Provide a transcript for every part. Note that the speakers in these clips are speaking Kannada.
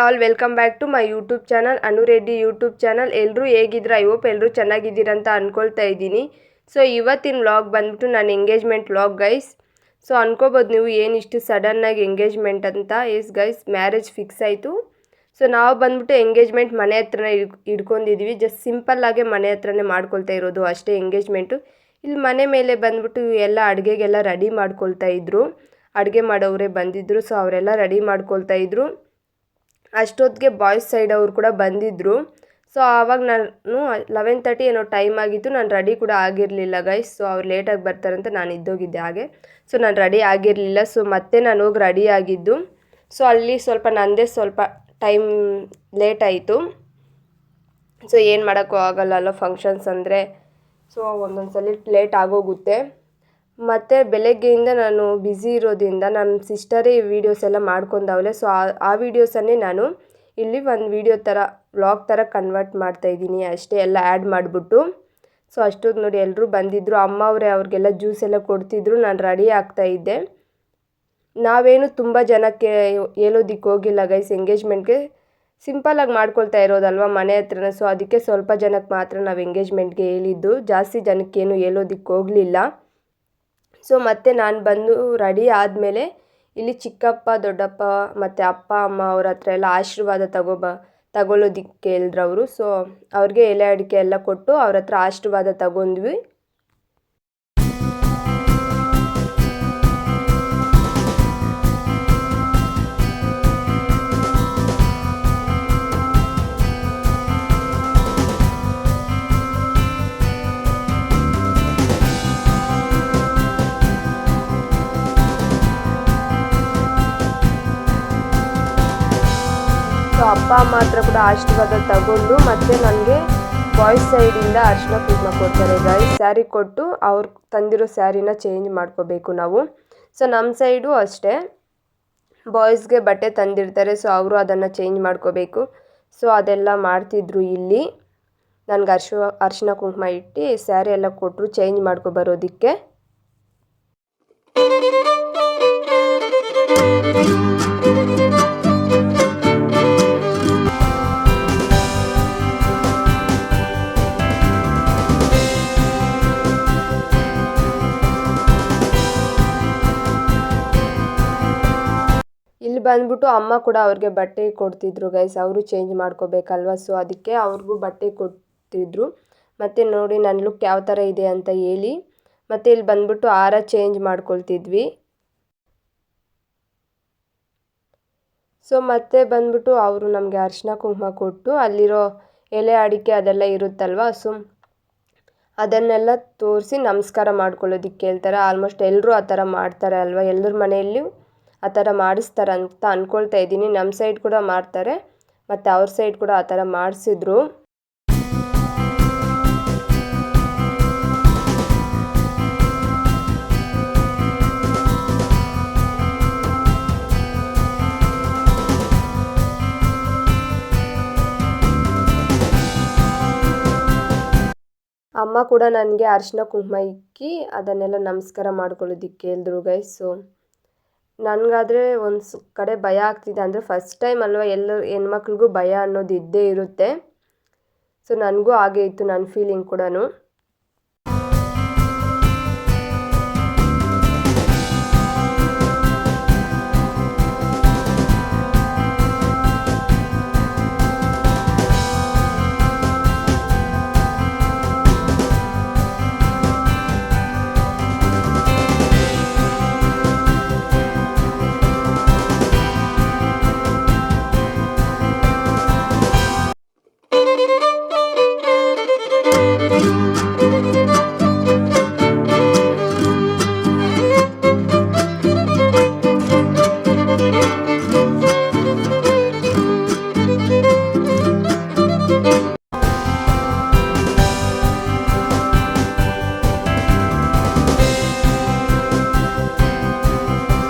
All welcome back to my YouTube channel Anu Reddy YouTube channel. ಎಲ್ಲರೂ ಹೇಗಿದ್ದೀರಾ? ಐ ಹೋಪ್ ಎಲ್ಲರೂ ಚೆನ್ನಾಗಿದ್ದೀರಂತ ಅಂದ್ಕೊಳ್ತಾ ಇದ್ದೀನಿ. ಸೊ ಇವತ್ತಿನ ವ್ಲಾಗ್ ಬಂದ್ಬಿಟ್ಟು ನಾನು ಎಂಗೇಜ್ಮೆಂಟ್ ವ್ಲಾಗ್ ಗೈಸ್. ಸೊ ಅನ್ಕೋಬೋದು ನೀವು ಏನಿಷ್ಟು ಸಡನ್ನಾಗಿ ಎಂಗೇಜ್ಮೆಂಟ್ ಅಂತ. ಎಸ್ ಗೈಸ್, ಮ್ಯಾರೇಜ್ ಫಿಕ್ಸ್ ಆಯಿತು. ಸೊ ನಾವು ಬಂದ್ಬಿಟ್ಟು ಎಂಗೇಜ್ಮೆಂಟ್ ಮನೆ ಹತ್ರನೇ ಇಟ್ಕೊಂಡಿದ್ದೀವಿ. ಜಸ್ಟ್ ಸಿಂಪಲ್ಲಾಗೆ ಮನೆ ಹತ್ರನೇ ಮಾಡ್ಕೊಳ್ತಾ ಇರೋದು ಅಷ್ಟೇ ಎಂಗೇಜ್ಮೆಂಟು. ಇಲ್ಲಿ ಮನೆ ಮೇಲೆ ಬಂದ್ಬಿಟ್ಟು ಎಲ್ಲ ಅಡುಗೆಗೆಲ್ಲ ರೆಡಿ ಮಾಡ್ಕೊಳ್ತಾ ಇದ್ರು. ಅಡುಗೆ ಮಾಡೋವರೇ ಬಂದಿದ್ದರು. ಸೊ ಅವರೆಲ್ಲ ರೆಡಿ ಮಾಡ್ಕೊಳ್ತಾ ಇದ್ರು. ಅಷ್ಟೊತ್ತಿಗೆ ಬಾಯ್ಸ್ ಸೈಡ್ ಅವರು ಕೂಡ ಬಂದಿದ್ದರು. ಸೊ ಆವಾಗ ನಾನು 11:30 ಏನೋ ಟೈಮ್ ಆಗಿತ್ತು. ನಾನು ರೆಡಿ ಕೂಡ ಆಗಿರಲಿಲ್ಲ ಗೈಸ್. ಸೊ ಅವ್ರು ಲೇಟಾಗಿ ಬರ್ತಾರಂತ ನಾನು ಇದ್ದೋಗಿದ್ದೆ ಹಾಗೆ. ಸೊ ನಾನು ರೆಡಿ ಆಗಿರಲಿಲ್ಲ. ಸೊ ಮತ್ತೆ ನಾನು ಹೋಗಿ ರೆಡಿ ಆಗಿದ್ದು. ಸೊ ಅಲ್ಲಿ ಸ್ವಲ್ಪ ನನ್ನದೇ ಸ್ವಲ್ಪ ಟೈಮ್ ಲೇಟ್ ಆಯಿತು. ಸೊ ಏನು ಮಾಡೋಕ್ಕೂ ಆಗಲ್ಲ ಫಂಕ್ಷನ್ಸ್ ಅಂದರೆ. ಸೊ ಒಂದೊಂದು ಸಲ ಲೇಟ್ ಆಗೋಗುತ್ತೆ. ಮತ್ತು ಬೆಳಗ್ಗೆಯಿಂದ ನಾನು ಬ್ಯುಸಿ ಇರೋದ್ರಿಂದ ನನ್ನ ಸಿಸ್ಟರೇ ವೀಡಿಯೋಸ್ ಎಲ್ಲ ಮಾಡ್ಕೊಂಡವಳೆ. ಸೊ ಆ ವೀಡಿಯೋಸನ್ನೇ ನಾನು ಇಲ್ಲಿ ಒಂದು ವೀಡಿಯೋ ಥರ ವ್ಲಾಗ್ ಥರ ಕನ್ವರ್ಟ್ ಮಾಡ್ತಾಯಿದ್ದೀನಿ ಅಷ್ಟೇ, ಎಲ್ಲ ಆ್ಯಡ್ ಮಾಡಿಬಿಟ್ಟು. ಸೊ ಅಷ್ಟೊತ್ತು ನೋಡಿ ಎಲ್ಲರೂ ಬಂದಿದ್ದರು. ಅಮ್ಮ ಅವರೇ ಅವ್ರಿಗೆಲ್ಲ ಜ್ಯೂಸ್ ಎಲ್ಲ ಕೊಡ್ತಿದ್ರು. ನಾನು ರೆಡಿ ಆಗ್ತಾಯಿದ್ದೆ. ನಾವೇನು ತುಂಬ ಜನಕ್ಕೆ ಹೇಳೋದಿಕ್ಕೆ ಹೋಗಿಲ್ಲ ಗೈಸ್. ಎಂಗೇಜ್ಮೆಂಟ್ಗೆ ಸಿಂಪಲಾಗಿ ಮಾಡ್ಕೊಳ್ತಾ ಇರೋದಲ್ವ ಮನೆ ಹತ್ರನೇ. ಸೊ ಅದಕ್ಕೆ ಸ್ವಲ್ಪ ಜನಕ್ಕೆ ಮಾತ್ರ ನಾವು ಎಂಗೇಜ್ಮೆಂಟ್ಗೆ ಹೇಳಿದ್ದು. ಜಾಸ್ತಿ ಜನಕ್ಕೇನು ಹೇಳೋದಿಕ್ಕೆ ಹೋಗಲಿಲ್ಲ. ಸೊ ಮತ್ತೆ ನಾನು ಬಂದು ರೆಡಿ ಆದಮೇಲೆ ಇಲ್ಲಿ ಚಿಕ್ಕಪ್ಪ ದೊಡ್ಡಪ್ಪ ಮತ್ತು ಅಪ್ಪ ಅಮ್ಮ ಅವ್ರ ಹತ್ರ ಎಲ್ಲ ಆಶೀರ್ವಾದ ತಗೊಳ್ಳೋದಿಕ್ಕೆ ಹೇಳಿದ್ರು ಅವರು. ಸೊ ಅವ್ರಿಗೆ ಎಲೆ ಅಡಿಕೆ ಎಲ್ಲ ಕೊಟ್ಟು ಅವ್ರ ಹತ್ರ ಆಶೀರ್ವಾದ ತಗೊಂಡ್ವಿ. ಸೊ ಅಪ್ಪ ಅಮ್ಮ ಹತ್ರ ಕೂಡ ಆಶೀರ್ವಾದ ತಗೊಂಡು ಮತ್ತೆ ನನಗೆ ಬಾಯ್ಸ್ ಸೈಡಿಂದ ಅರಿಶಿನ ಕುಂಕುಮ ಕೊಡ್ತಾರೆ ಗೈಸ್. ಸ್ಯಾರಿ ಕೊಟ್ಟು ಅವ್ರು ತಂದಿರೋ ಸ್ಯಾರಿನ ಚೇಂಜ್ ಮಾಡ್ಕೋಬೇಕು ನಾವು. ಸೊ ನಮ್ಮ ಸೈಡು ಅಷ್ಟೇ, ಬಾಯ್ಸ್ಗೆ ಬಟ್ಟೆ ತಂದಿರ್ತಾರೆ. ಸೊ ಅವರು ಅದನ್ನು ಚೇಂಜ್ ಮಾಡ್ಕೋಬೇಕು. ಸೊ ಅದೆಲ್ಲ ಮಾಡ್ತಿದ್ರು ಇಲ್ಲಿ. ನನಗೆ ಅರಿಶಿನ ಕುಂಕುಮ ಇಟ್ಟು ಸ್ಯಾರಿ ಎಲ್ಲ ಕೊಟ್ಟರು ಚೇಂಜ್ ಮಾಡ್ಕೊಬರೋದಕ್ಕೆ. ಇಲ್ಲಿ ಬಂದ್ಬಿಟ್ಟು ಅಮ್ಮ ಕೂಡ ಅವ್ರಿಗೆ ಬಟ್ಟೆ ಕೊಡ್ತಿದ್ರು ಗೈಸ್. ಅವರು ಚೇಂಜ್ ಮಾಡ್ಕೋಬೇಕಲ್ವ. ಸೊ ಅದಕ್ಕೆ ಅವ್ರಿಗೂ ಬಟ್ಟೆ ಕೊಡ್ತಿದ್ರು. ಮತ್ತು ನೋಡಿ ನನ್ನ ಲುಕ್ ಯಾವ ಥರ ಇದೆ ಅಂತ ಹೇಳಿ. ಮತ್ತು ಇಲ್ಲಿ ಬಂದ್ಬಿಟ್ಟು ಹಾರ ಚೇಂಜ್ ಮಾಡ್ಕೊಳ್ತಿದ್ವಿ. ಸೊ ಮತ್ತೆ ಬಂದ್ಬಿಟ್ಟು ಅವರು ನಮಗೆ ಅರಿಶಿನ ಕುಂಕುಮ ಕೊಟ್ಟು ಅಲ್ಲಿರೋ ಎಲೆ ಅಡಿಕೆ ಅದೆಲ್ಲ ಇರುತ್ತಲ್ವ. ಸೊ ಅದನ್ನೆಲ್ಲ ತೋರಿಸಿ ನಮಸ್ಕಾರ ಮಾಡ್ಕೊಳ್ಳೋದಿಕ್ಕೆ ಹೇಳ್ತಾರೆ. ಆಲ್ಮೋಸ್ಟ್ ಎಲ್ಲರೂ ಆ ಥರ ಮಾಡ್ತಾರೆ ಅಲ್ವ. ಎಲ್ಲರ ಮನೆಯಲ್ಲೂ ಆ ಥರ ಮಾಡಿಸ್ತಾರೆ ಅಂತ ಅಂದ್ಕೊಳ್ತಾ ಇದ್ದೀನಿ. ನಮ್ಮ ಸೈಡ್ ಕೂಡ ಮಾಡ್ತಾರೆ ಮತ್ತು ಅವ್ರ ಸೈಡ್ ಕೂಡ ಆ ಥರ ಮಾಡಿಸಿದ್ರು. ಅಮ್ಮ ಕೂಡ ನನಗೆ ಅರಿಶಿನ ಕುಂಕುಮ ಇಕ್ಕಿ ಅದನ್ನೆಲ್ಲ ನಮಸ್ಕಾರ ಮಾಡ್ಕೊಳ್ಳೋದಿಕ್ಕೆ ಹೇಳಿದ್ರು ಗೈಸ್. ಸೊ ನನಗಾದರೆ ಒಂದು ಕಡೆ ಭಯ ಆಗ್ತಿದೆ. ಅಂದರೆ ಫಸ್ಟ್ ಟೈಮ್ ಅಲ್ವ, ಎಲ್ಲ ಹೆಣ್ಮಕ್ಳಿಗೂ ಭಯ ಅನ್ನೋದು ಇದ್ದೇ ಇರುತ್ತೆ. ಸೊ ನನಗೂ ಹಾಗೆ ಇತ್ತು ನನ್ನ ಫೀಲಿಂಗ್ ಕೂಡ.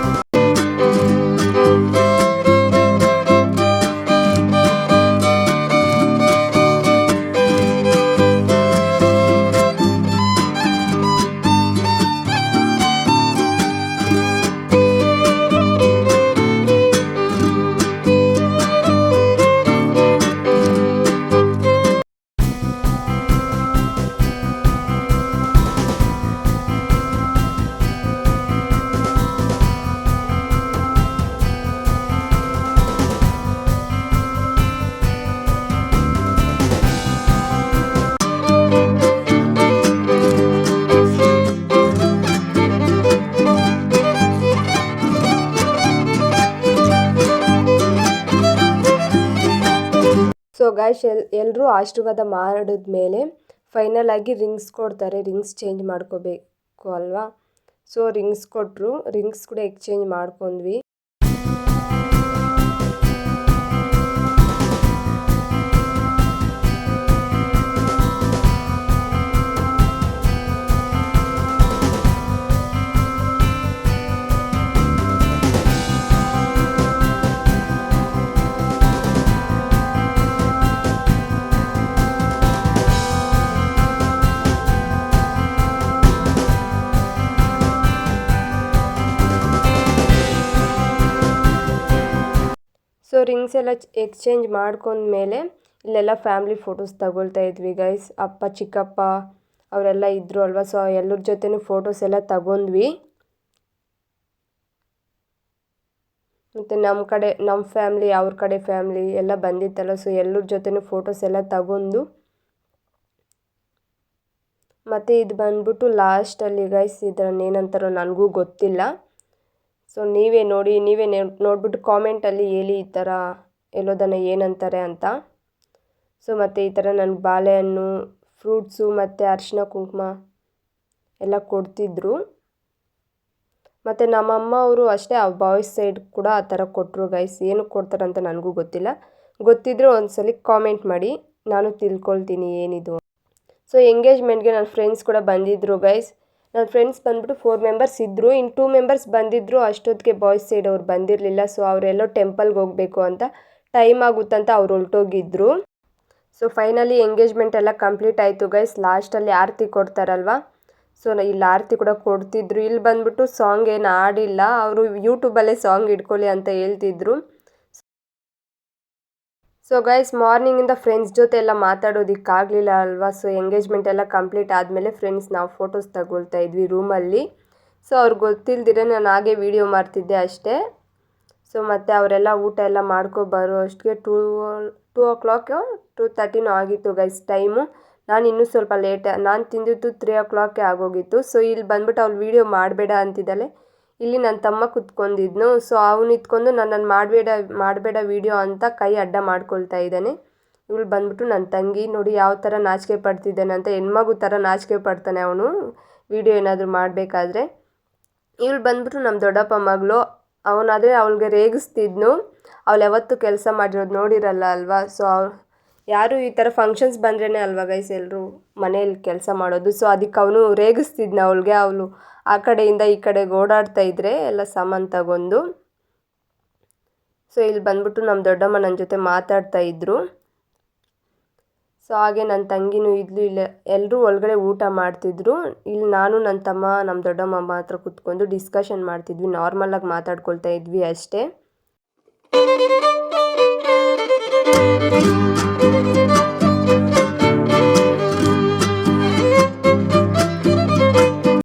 ಗಾಯ್ಸ್ ಎಲ್ಲರೂ ಆಶೀರ್ವಾದ ಮಾಡಿದ್ಮೇಲೆ ಫೈನಲ್ ಆಗಿ ರಿಂಗ್ಸ್ ಕೊಡ್ತಾರೆ. ರಿಂಗ್ಸ್ ಚೇಂಜ್ ಮಾಡ್ಕೋಬೇಕು ಅಲ್ವಾ. ಸೊ ರಿಂಗ್ಸ್ ಕೊಟ್ಟರು, ರಿಂಗ್ಸ್ ಕೂಡ ಎಕ್ಸ್ಚೇಂಜ್ ಮಾಡ್ಕೊಂಡ್ವಿ. ಸೊ ರಿಂಗ್ಸ್ ಎಲ್ಲ ಎಕ್ಸ್ಚೇಂಜ್ ಮಾಡ್ಕೊಂಡ್ಮೇಲೆ ಇಲ್ಲೆಲ್ಲ ಫ್ಯಾಮ್ಲಿ ಫೋಟೋಸ್ ತಗೊಳ್ತಾ ಇದ್ವಿ ಗೈಸ್. ಅಪ್ಪ ಚಿಕ್ಕಪ್ಪ ಅವರೆಲ್ಲ ಇದ್ದರು ಅಲ್ವಾ. ಸೊ ಎಲ್ಲರ ಜೊತೆನೂ ಫೋಟೋಸ್ ಎಲ್ಲ ತಗೊಂಡ್ವಿ. ಮತ್ತು ನಮ್ಮ ಫ್ಯಾಮ್ಲಿ ಅವ್ರ ಕಡೆ ಫ್ಯಾಮ್ಲಿ ಎಲ್ಲ ಬಂದಿತ್ತಲ್ಲ. ಸೊ ಎಲ್ಲರ ಜೊತೆನೂ ಫೋಟೋಸ್ ಎಲ್ಲ ತಗೊಂಡು ಮತ್ತು ಇದು ಬಂದ್ಬಿಟ್ಟು ಲಾಸ್ಟಲ್ಲಿ ಗೈಸ್. ಇದನ್ನು ಏನಂತಾರೋ ನನಗೂ ಗೊತ್ತಿಲ್ಲ. ಸೊ ನೀವೇ ನೋಡಿಬಿಟ್ಟು ಕಾಮೆಂಟಲ್ಲಿ ಹೇಳಿ ಈ ಥರ ಎಲ್ಲೋದನ್ನು ಏನಂತಾರೆ ಅಂತ. ಸೊ ಮತ್ತು ಈ ಥರ ನನಗೆ ಬಾಳೆಹಣ್ಣು, ಫ್ರೂಟ್ಸು ಮತ್ತು ಅರಿಶಿನ ಕುಂಕುಮ ಎಲ್ಲ ಕೊಡ್ತಿದ್ರು. ಮತ್ತು ನಮ್ಮಮ್ಮ ಅವರು ಅಷ್ಟೇ ಆ ಬಾಯ್ಸ್ ಸೈಡ್ ಕೂಡ ಆ ಥರ ಕೊಟ್ಟರು ಗೈಸ್. ಏನಕ್ಕೆ ಕೊಡ್ತಾರಂತ ನನಗೂ ಗೊತ್ತಿಲ್ಲ. ಗೊತ್ತಿದ್ದರೆ ಒಂದ್ಸಲ ಕಾಮೆಂಟ್ ಮಾಡಿ, ನಾನು ತಿಳ್ಕೊಳ್ತೀನಿ ಏನಿದು. ಸೊ ಎಂಗೇಜ್ಮೆಂಟ್ಗೆ ನನ್ನ ಫ್ರೆಂಡ್ಸ್ ಕೂಡ ಬಂದಿದ್ದರು ಗೈಸ್. ನನ್ನ ಫ್ರೆಂಡ್ಸ್ ಬಂದ್ಬಿಟ್ಟು 4 ಮೆಂಬರ್ಸ್ ಇದ್ದರು. ಇನ್ನು 2 ಮೆಂಬರ್ಸ್ ಬಂದಿದ್ದರು. ಅಷ್ಟೊತ್ತಿಗೆ ಬಾಯ್ಸ್ ಸೈಡ್ ಅವ್ರು ಬಂದಿರಲಿಲ್ಲ. ಸೊ ಅವರೆಲ್ಲೋ ಟೆಂಪಲ್ಗೆ ಹೋಗಬೇಕು ಅಂತ, ಟೈಮ್ ಆಗುತ್ತಂತ ಅವ್ರು ಹೊರಟೋಗಿದ್ರು. ಸೊ ಫೈನಲಿ ಎಂಗೇಜ್ಮೆಂಟ್ ಎಲ್ಲ ಕಂಪ್ಲೀಟ್ ಆಯಿತು ಗೈಸ್. ಲಾಸ್ಟಲ್ಲಿ ಆರತಿ ಕೊಡ್ತಾರಲ್ವ. ಸೊ ಇಲ್ಲಿ ಆರತಿ ಕೂಡ ಕೊಡ್ತಿದ್ರು. ಇಲ್ಲಿ ಬಂದ್ಬಿಟ್ಟು ಸಾಂಗ್ ಏನು ಆಡಿಲ್ಲ, ಅವರು ಯೂಟ್ಯೂಬಲ್ಲೇ ಸಾಂಗ್ ಇಟ್ಕೊಳ್ಳಿ ಅಂತ ಹೇಳ್ತಿದ್ರು. ಸೊ ಗೈಸ್ ಮಾರ್ನಿಂಗಿಂದ ಫ್ರೆಂಡ್ಸ್ ಜೊತೆ ಎಲ್ಲ ಮಾತಾಡೋದಕ್ಕಾಗಲಿಲ್ಲ ಅಲ್ವಾ. ಸೊ ಎಂಗೇಜ್ಮೆಂಟ್ ಎಲ್ಲ ಕಂಪ್ಲೀಟ್ ಆದಮೇಲೆ ಫ್ರೆಂಡ್ಸ್ ನಾವು ಫೋಟೋಸ್ ತಗೊಳ್ತಾ ಇದ್ವಿ ರೂಮಲ್ಲಿ. ಸೊ ಅವ್ರಿಗೆ ಗೊತ್ತಿಲ್ದಿರ ನಾನು ಹಾಗೆ ವೀಡಿಯೋ ಮಾಡ್ತಿದ್ದೆ ಅಷ್ಟೇ. ಸೊ ಮತ್ತು ಅವರೆಲ್ಲ ಊಟ ಎಲ್ಲ ಬರೋ ಅಷ್ಟಿಗೆ 2 o'clock 2:30 ಆಗಿತ್ತು ಗೈಸ್ ಟೈಮು. ನಾನು ಇನ್ನೂ ಸ್ವಲ್ಪ ನಾನು ತಿಂದಿದ್ದು 3 o'clock ಆಗೋಗಿತ್ತು. ಸೊ ಇಲ್ಲಿ ಬಂದ್ಬಿಟ್ಟು ಅವ್ಳು ವೀಡಿಯೋ ಮಾಡಬೇಡ ಅಂತಿದ್ದಾಳೆ. ಇಲ್ಲಿ ನನ್ನ ತಮ್ಮ ಕುತ್ಕೊಂಡಿದ್ನು. ಸೊ ಅವನು ಇತ್ಕೊಂಡು ನನ್ನನ್ನು ಮಾಡಬೇಡ ವೀಡಿಯೋ ಅಂತ ಕೈ ಅಡ್ಡ ಮಾಡ್ಕೊಳ್ತಾ ಇದ್ದಾನೆ. ಇವಳು ಬಂದ್ಬಿಟ್ಟು ನನ್ನ ತಂಗಿ. ನೋಡಿ ಯಾವ ಥರ ನಾಚಿಕೆ ಪಡ್ತಿದ್ದಾನೆ ಅಂತ. ಹೆಣ್ಮಗು ಥರ ನಾಚಿಕೆ ಪಡ್ತಾನೆ ಅವನು ವೀಡಿಯೋ ಏನಾದರೂ ಮಾಡಬೇಕಾದ್ರೆ. ಇವಳು ಬಂದ್ಬಿಟ್ಟು ನಮ್ಮ ದೊಡ್ಡಪ್ಪ ಮಗಳು. ಅವನಾದರೆ ಅವಳಿಗೆ ರೇಗಿಸ್ತಿದ್ನು. ಅವಳು ಯಾವತ್ತೂ ಕೆಲಸ ಮಾಡಿರೋದು ನೋಡಿರಲ್ಲ ಅಲ್ವಾ. ಸೊ ಯಾರು ಈ ಥರ ಫಂಕ್ಷನ್ಸ್ ಬಂದ್ರೇ ಅಲ್ವಾ ಗೈಸ್ ಎಲ್ಲರೂ ಮನೇಲಿ ಕೆಲಸ ಮಾಡೋದು. ಸೊ ಅದಕ್ಕೆ ಅವನು ರೇಗಿಸ್ತಿದ್ನ ಅವಳಿಗೆ. ಅವಳು ಆ ಕಡೆಯಿಂದ ಈ ಕಡೆಗೆ ಓಡಾಡ್ತಾ ಇದ್ದರೆ ಎಲ್ಲ ಸಾಮಾನು ತಗೊಂಡು. ಸೊ ಇಲ್ಲಿ ಬಂದ್ಬಿಟ್ಟು ನಮ್ಮ ದೊಡ್ಡಮ್ಮ ನನ್ನ ಜೊತೆ ಮಾತಾಡ್ತಾ ಇದ್ದರು. ಸೊ ಹಾಗೆ ನನ್ನ ತಂಗಿನೂ ಇದ್ಲು. ಇಲ್ಲ ಎಲ್ಲರೂ ಒಳಗಡೆ ಊಟ ಮಾಡ್ತಿದ್ರು. ಇಲ್ಲಿ ನಾನು ನನ್ನ ತಮ್ಮ ನಮ್ಮ ದೊಡ್ಡಮ್ಮ ಮಾತ್ರ ಕೂತ್ಕೊಂಡು ಡಿಸ್ಕಷನ್ ಮಾಡ್ತಿದ್ವಿ. ನಾರ್ಮಲಾಗಿ ಮಾತಾಡ್ಕೊಳ್ತಾ ಇದ್ವಿ ಅಷ್ಟೇ.